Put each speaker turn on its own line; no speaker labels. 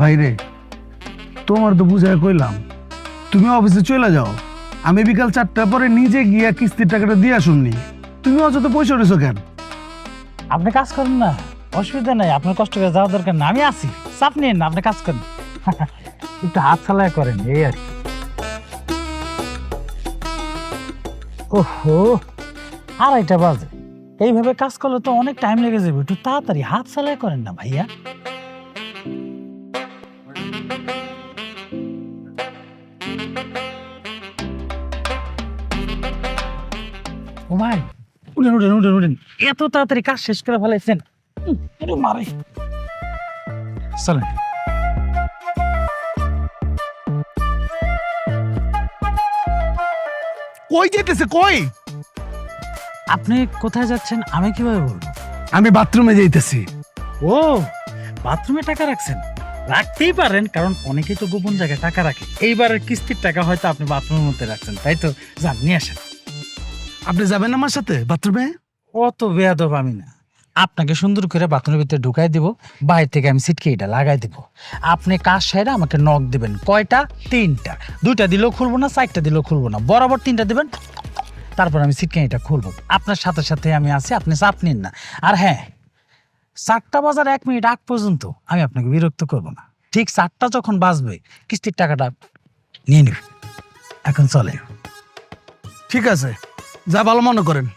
ভাইরে, তোমার তো বুঝায় কইলাম, তুমি অফিসে চলে যাও, আমি বিকাল 4টার পরে নিজে গিয়া কিস্তির টাকাটা দিয়ে আসুননি। তুমি অযথা পয়সা রয়েছো কেন?
আপনি কাজ করেন না, অসুবিধা নাই, আপনার কষ্ট করে যাওয়ার দরকার না, আমি আছি, চাপ নিন না, আপনি কাজ করেন। একটু হাত চালায় করেন এই আর কি। ওহো, 2:30 বাজে, এইভাবে কাজ করলে তো অনেক টাইম লেগে যাবে, একটু তাড়াতাড়ি হাত চালায় করেন না ভাইয়া। ও ভাই, উঠেন উঠেন উঠেন উঠেন, এত তাড়াতাড়ি কাজ শেষ করে ফেলাইছেন, মারে চলেন।
কই যেতেছে কই?
আপনি কোথায় যাচ্ছেন আমি কিভাবে বলবো?
আমি বাথরুমে যাইতেছি।
ও, বাথরুমে টাকা রাখছেন? রাখতেই পারেন, কারণ অনেকেই তো গোপন জায়গায় টাকা রাখে। এইবারের কিস্তির টাকা হয়তো আপনি বাথরুমের মধ্যে রাখছেন, তাই তো? যান নিয়ে আসেন।
আপনি যাবেন আমার সাথে বাথরুমে?
অত বেয়াদব আমি না, আপনাকে সুন্দর করে বাথরুমের ভিতরে ঢুকাই দিব, বাইরে থেকে আমি সিটকেটা লাগাই দিব, আপনি কাজ সেরে আমাকে নক দিবেন। কয়টা? 3টা। 2টা দিলেও খুলবো না, 4টা দিলেও খুলবো না, বরাবর 3টা দিবেন, তারপর আমি সিটকেটা খুলবো। আপনার সাথে সাথে আমি আছি, আপনি চাপ নিন না। আর হ্যাঁ, 4টা বাজার 1 মিনিট আগ পর্যন্ত আমি আপনাকে বিরক্ত করব না। ঠিক 4টা যখন বাজবে কিস্তির টাকাটা নিয়ে নিব। এখন চলে।
ঠিক আছে, যা ভালো মনে করেন।